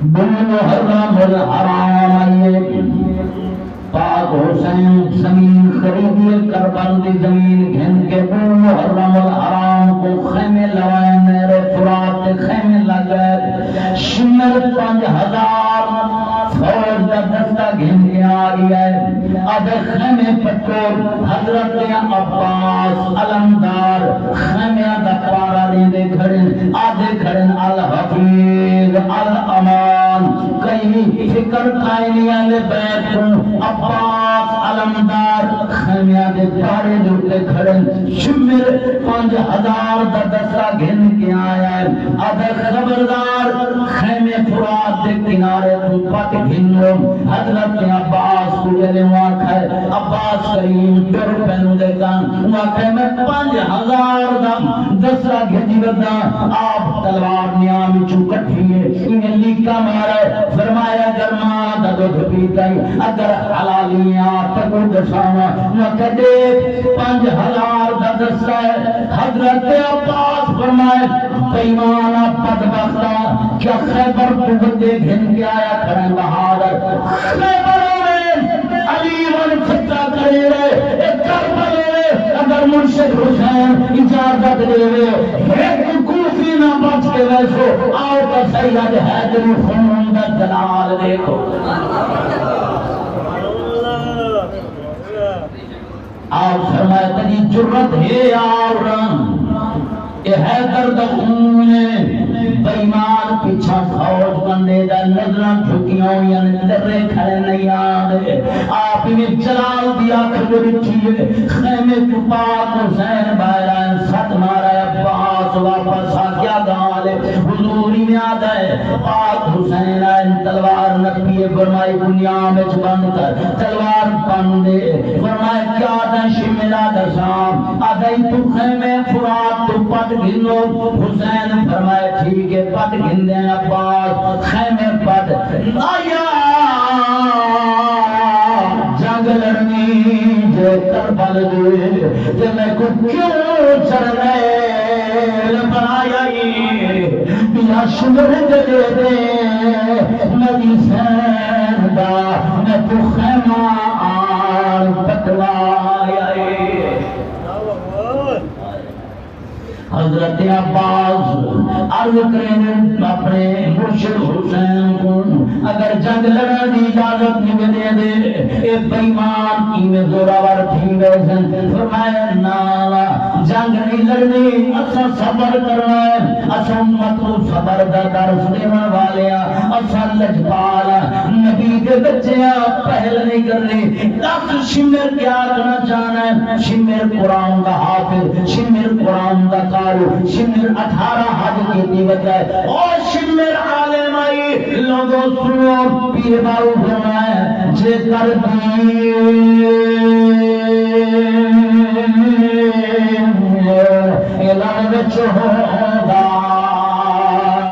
بالمحرم الحرام پاک حسین زمین خریدی کربل دی زمین گھن کے بالمحرم الحرام کو خیمے لوائے نہر فرات کے خیمے لگائے شمر 5000 فوج دا دستہ گھن کے آگی ہے آدھے خیمے پٹور حضرت عباس علمدار خیمے دا پارا دے کھڑن آدھے کھڑن الحفیظ الامان کئی فکر قائلیاں لے بیت کو عباس علمدار خیمے دے پارے دے کھڑن شمر 5000 دا دستہ گھن کے آیا ہے آدھے خبردار خیمے فرات دے کنارے تو پت گھنو حضرت عباس کو جلے واقع ہے عباس کریم پر پہنو دے کان واقع میں 5000 دا دسرا گھنی ودا آپ تلوار نیامی چکٹھی ہے انہیں لیکا مارا ہے فرمایا گرما دا دودھ پیتا ہے اگر حلالیاں تکو دسانا واقع دے 5000 دا دسرا ہے حضرت عباس فرمائے پیمانہ بدبختہ کیا خیبر کو بندے گھن کے آیا کھڑے بہادر خیبروں میں علی ون فتح کرے رہے ایک کربل رہے اگر مرشد حسین اجازت دے رہے ایک کوفی نہ بچ کے ویسو آؤ کا سید حیدر خون دا جلال دیکھو آپ فرمائے تجی جرت ہے آورن اے حیدر دا خون بیمان پیچھا فوج بندے دا نظران جھکیاں یا نظرے کھڑے نہیں آدھے آپ انہیں جلال دیا کھڑے بچھئے خیمے کو پاک حسین بائران ست مارا عباس واپس آگیا گالے حضوری میں آدھا ہے پاک حسین آئین تلوار نبی فرمائی بنیاں میں بند کر تلوار بندے فرمائی کیا آدھا شملہ دشام آدھا ہی تو خیمے فرات تو پت گھنو حسین فرمائے ٹھیک ہے پت گھن دیں عباس خیمے پت آیا جنگ لڑنی جو کربل دے جو میں کو کیوں چڑھنے بنایا بیا شمر دے دے نبی سین دا میں تو خیمہ آن پتوایا حضرت عباس عرض کریں اپنے مرشد حسین کو اگر جنگ لڑا دی اجازت نہیں دے دے اے بیمان کی میں زوراور تھی ویسن فرمایا نالا جنگ نہیں لڑنی اسا صبر کرنا ہے اسا امت کو صبر دا درس دینا والیا اسا لجپالا نبی کے بچے پہل نہیں کرنی دس شمر کیا کرنا چاہنا ہے شمر قرآن کا حافظ شمر قرآن کا قارو شمر 18 حج کی دیوت ہے اور شمر عالم آئی لوگوں سنو پیر بارو فرمائے جے کر دی